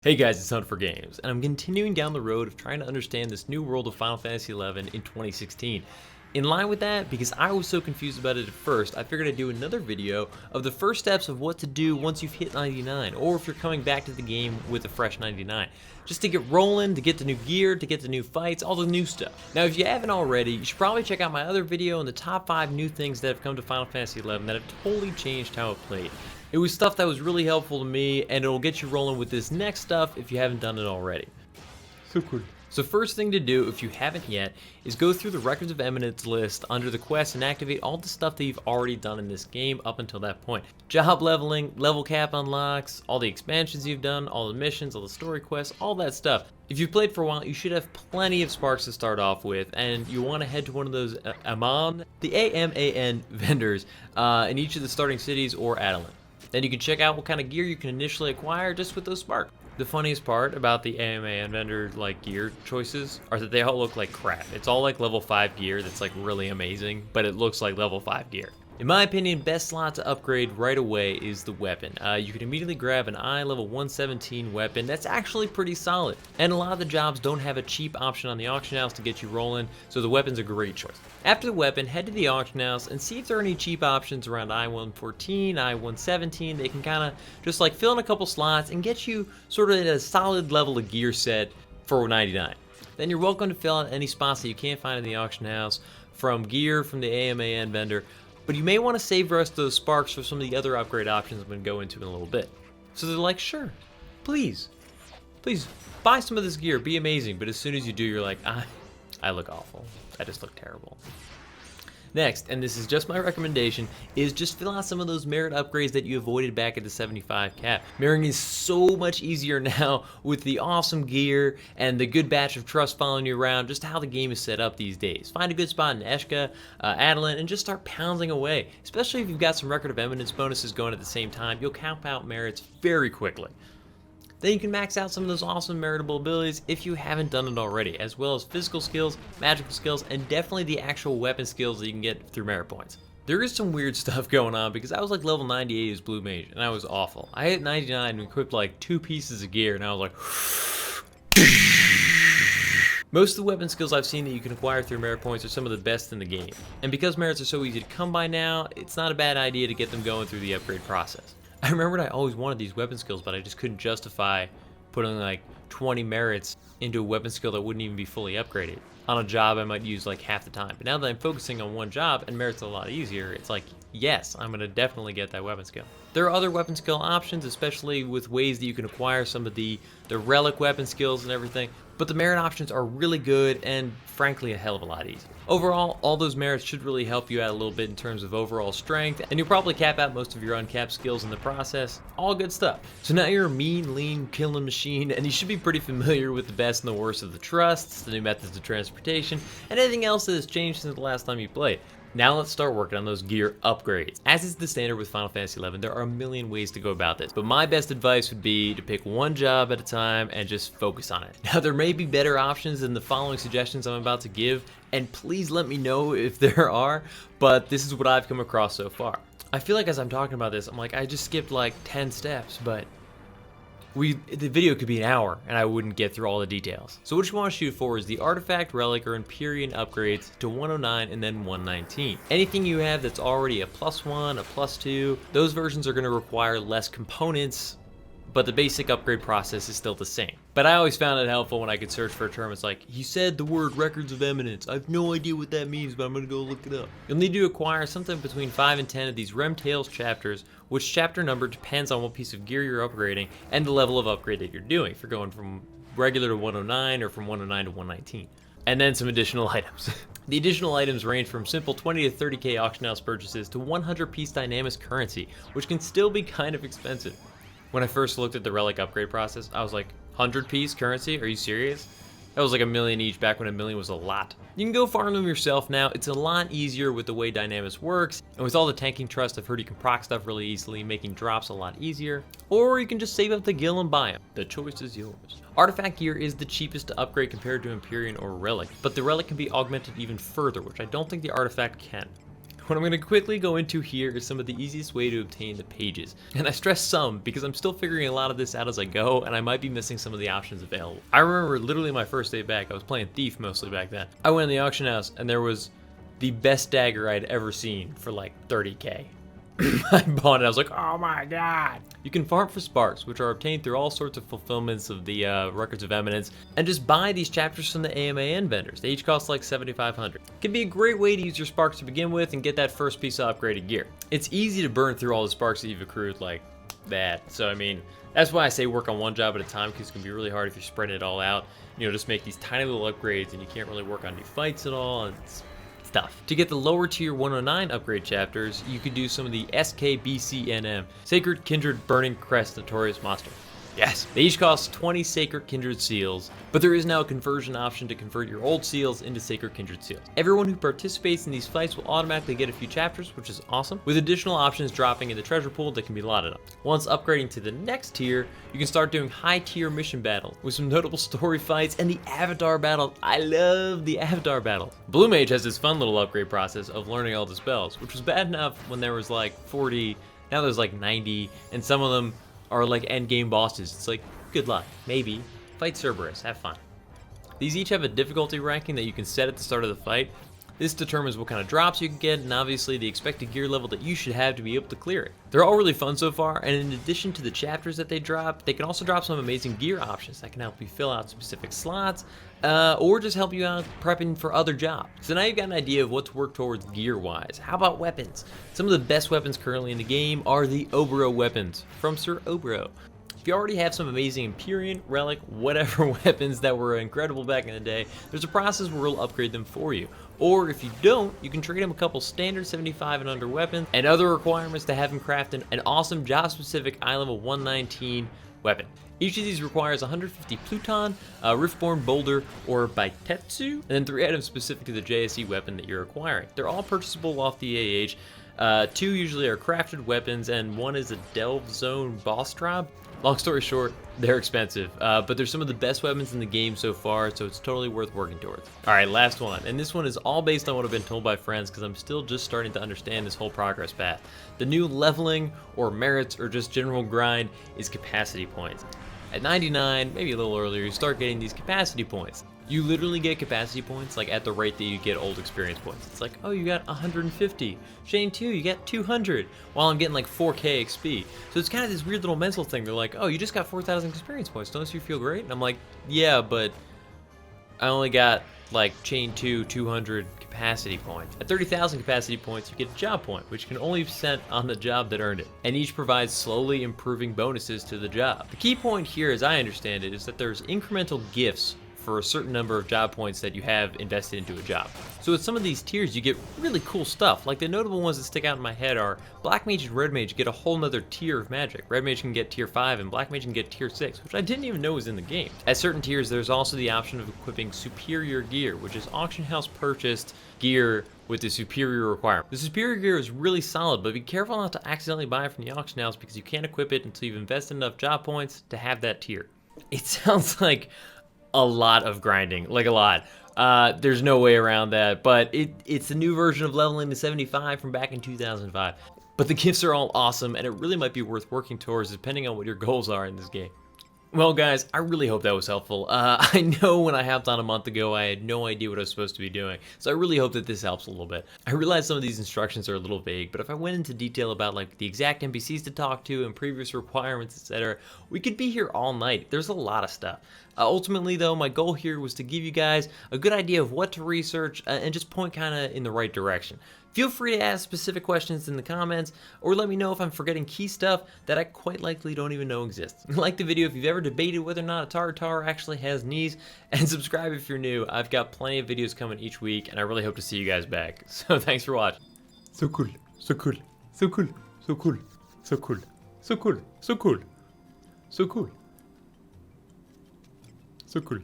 Hey guys, it's Hunt for Games, and I'm continuing down the road of trying to understand this new world of Final Fantasy XI in 2016. In line with that, because I was so confused about it at first, I figured I'd do another video of the first steps of what to do once you've hit 99, or if you're coming back to the game with a fresh 99. Just to get rolling, to get the new gear, to get the new fights, all the new stuff. Now if you haven't already, you should probably check out my other video on the top 5 new things that have come to Final Fantasy XI that have totally changed how it played. It was stuff that was really helpful to me, and it'll get you rolling with this next stuff if you haven't done it already. So cool. So first thing to do, if you haven't yet, is go through the Records of Eminence list under the quest and activate all the stuff that you've already done in this game up until that point. Job leveling, level cap unlocks, all the expansions you've done, all the missions, all the story quests, all that stuff. If you've played for a while, you should have plenty of sparks to start off with, and you want to head to one of those the AMAN vendors in each of the starting cities or Adeline. Then you can check out what kind of gear you can initially acquire just with those sparks. The funniest part about the AMAN vendor gear choices are that they all look like crap. It's all like level 5 gear that's really amazing, but it looks like level 5 gear. In my opinion, best slot to upgrade right away is the weapon. You can immediately grab an level 117 weapon that's actually pretty solid. And a lot of the jobs don't have a cheap option on the auction house to get you rolling, so the weapon's a great choice. After the weapon, head to the auction house and see if there are any cheap options around I-114, I-117. They can kind of just fill in a couple slots and get you sort of at a solid level of gear set for 99. Then you're welcome to fill out any spots that you can't find in the auction house from gear from the AMAN vendor. But you may want to save the rest of those sparks for some of the other upgrade options I'm going to go into in a little bit. So they're like, sure, please buy some of this gear, be amazing. But as soon as you do, you're like, I look awful. I just look terrible. Next, and this is just my recommendation, is just fill out some of those merit upgrades that you avoided back at the 75 cap. Mirroring is so much easier now with the awesome gear and the good batch of trust following you around, just how the game is set up these days. Find a good spot in Eshka, Adeline, and just start pounding away. Especially if you've got some Record of Eminence bonuses going at the same time, you'll count out merits very quickly. Then you can max out some of those awesome meritable abilities if you haven't done it already, as well as physical skills, magical skills, and definitely the actual weapon skills that you can get through merit points. There is some weird stuff going on because I was level 98 as Blue Mage, and I was awful. I hit 99 and equipped 2 pieces of gear, and I was like... Most of the weapon skills I've seen that you can acquire through merit points are some of the best in the game. And because merits are so easy to come by now, it's not a bad idea to get them going through the upgrade process. I remembered I always wanted these weapon skills, but I just couldn't justify putting 20 merits into a weapon skill that wouldn't even be fully upgraded. On a job I might use half the time. But now that I'm focusing on one job and merit's a lot easier, it's yes, I'm gonna definitely get that weapon skill. There are other weapon skill options, especially with ways that you can acquire some of the relic weapon skills and everything, but the merit options are really good and frankly a hell of a lot easier. Overall, all those merits should really help you out a little bit in terms of overall strength, and you'll probably cap out most of your uncapped skills in the process. All good stuff. So now you're a mean, lean, killing machine, and you should be pretty familiar with the best and the worst of the trusts, the new methods of transportation, and anything else that has changed since the last time you played. Now let's start working on those gear upgrades. As is the standard with Final Fantasy XI, there are a million ways to go about this, but my best advice would be to pick one job at a time and just focus on it. Now there may be better options than the following suggestions I'm about to give, and please let me know if there are, but this is what I've come across so far. I feel as I'm talking about this, I'm I just skipped 10 steps, but the video could be an hour and I wouldn't get through all the details. So what you want to shoot for is the Artifact, Relic, or Empyrean upgrades to 109 and then 119. Anything you have that's already a +1, a +2, those versions are going to require less components, but the basic upgrade process is still the same. But I always found it helpful when I could search for a term. It's he said the word Records of Eminence. I have no idea what that means, but I'm gonna go look it up. You'll need to acquire something between 5 and 10 of these Remtails chapters, which chapter number depends on what piece of gear you're upgrading and the level of upgrade that you're doing. If you're going from regular to 109 or from 109 to 119. And then some additional items. The additional items range from simple 20 to 30k auction house purchases to 100 piece Dynamis currency, which can still be kind of expensive. When I first looked at the relic upgrade process, I was 100 piece currency? Are you serious? That was a million each back when a million was a lot. You can go farm them yourself now. It's a lot easier with the way Dynamis works, and with all the tanking trust, I've heard you can proc stuff really easily, making drops a lot easier. Or you can just save up the gil and buy them. The choice is yours. Artifact gear is the cheapest to upgrade compared to Empyrean or Relic, but the Relic can be augmented even further, which I don't think the Artifact can. What I'm going to quickly go into here is some of the easiest way to obtain the pages. And I stress some because I'm still figuring a lot of this out as I go, and I might be missing some of the options available. I remember literally my first day back, I was playing Thief mostly back then. I went in the auction house and there was the best dagger I'd ever seen for like 30K. I bought it, I was like, oh my god. You can farm for sparks, which are obtained through all sorts of fulfillments of the records of Eminence, and just buy these chapters from the AMAN vendors. They each cost like 7,500. Can be a great way to use your sparks to begin with and get that first piece of upgraded gear. It's easy to burn through all the sparks that you've accrued like that. So I mean, that's why I say work on one job at a time, because it can be really hard if you're spreading it all out. You know, just make these tiny little upgrades and you can't really work on new fights at all. And it's stuff. To get the lower tier 109 upgrade chapters, you could do some of the SKBCNM, Sacred Kindred Burning Crest Notorious Monster. Yes, they each cost 20 Sacred Kindred seals, but there is now a conversion option to convert your old seals into Sacred Kindred seals. Everyone who participates in these fights will automatically get a few chapters, which is awesome, with additional options dropping in the treasure pool that can be lotted up. Once upgrading to the next tier, you can start doing high tier mission battles with some notable story fights and the Avatar battle. I love the Avatar battle. Blue Mage has this fun little upgrade process of learning all the spells, which was bad enough when there was like 40, now there's like 90, and some of them are like end game bosses. It's like, good luck, maybe. Fight Cerberus, have fun. These each have a difficulty ranking that you can set at the start of the fight. This determines what kind of drops you can get, and obviously the expected gear level that you should have to be able to clear it. They're all really fun so far, and in addition to the chapters that they drop, they can also drop some amazing gear options that can help you fill out specific slots, or just help you out prepping for other jobs. So now you've got an idea of what to work towards gear-wise. How about weapons? Some of the best weapons currently in the game are the Obro weapons from Sir Obro. If you already have some amazing Empyrean, Relic, whatever weapons that were incredible back in the day, there's a process where we'll upgrade them for you. Or if you don't, you can trade them a couple standard 75 and under weapons and other requirements to have them craft an awesome job-specific eye level 119 weapon. Each of these requires 150 Pluton, Riftborn Boulder, or Baitetsu, and then 3 items specific to the JSE weapon that you're acquiring. They're all purchasable off the AH. 2 usually are crafted weapons, and 1 is a Delve Zone boss drop. Long story short, they're expensive, but they're some of the best weapons in the game so far, so it's totally worth working towards. Alright, last one, and this one is all based on what I've been told by friends because I'm still just starting to understand this whole progress path. The new leveling, or merits, or just general grind is capacity points. At 99, maybe a little earlier, you start getting these capacity points. You literally get capacity points like at the rate that you get old experience points. It's like, oh, you got 150. Shane 2, you get 200, while I'm getting like 4K XP. So it's kind of this weird little mental thing. They're like, oh, you just got 4,000 experience points. Don't you feel great? And I'm like, yeah, but I only got like Chain 2, 200 capacity points. At 30,000 capacity points, you get a job point, which can only be sent on the job that earned it. And each provides slowly improving bonuses to the job. The key point here, as I understand it, is that there's incremental gifts for a certain number of job points that you have invested into a job. So with some of these tiers, you get really cool stuff. Like the notable ones that stick out in my head are Black Mage and Red Mage get a whole nother tier of magic. Red Mage can get tier 5 and Black Mage can get tier 6, which I didn't even know was in the game. At certain tiers, there's also the option of equipping superior gear, which is auction house purchased gear with the superior requirement. The superior gear is really solid, but be careful not to accidentally buy it from the auction house because you can't equip it until you've invested enough job points to have that tier. It sounds like a lot of grinding, like a lot. There's no way around that, but it's a new version of leveling to 75 from back in 2005. But the gifts are all awesome, and it really might be worth working towards depending on what your goals are in this game. Well guys, I really hope that was helpful. I know when I hopped on a month ago, I had no idea what I was supposed to be doing, so I really hope that this helps a little bit. I realize some of these instructions are a little vague, but if I went into detail about like the exact NPCs to talk to and previous requirements, etc., we could be here all night. There's a lot of stuff. Ultimately though, my goal here was to give you guys a good idea of what to research and just point kind of in the right direction. Feel free to ask specific questions in the comments, or let me know if I'm forgetting key stuff that I quite likely don't even know exists. Like the video if you've ever debated whether or not a Tartar actually has knees, and subscribe if you're new. I've got plenty of videos coming each week, and I really hope to see you guys back. So thanks for watching. So cool, so cool, so cool, so cool, so cool, so cool, so cool, so cool, so cool.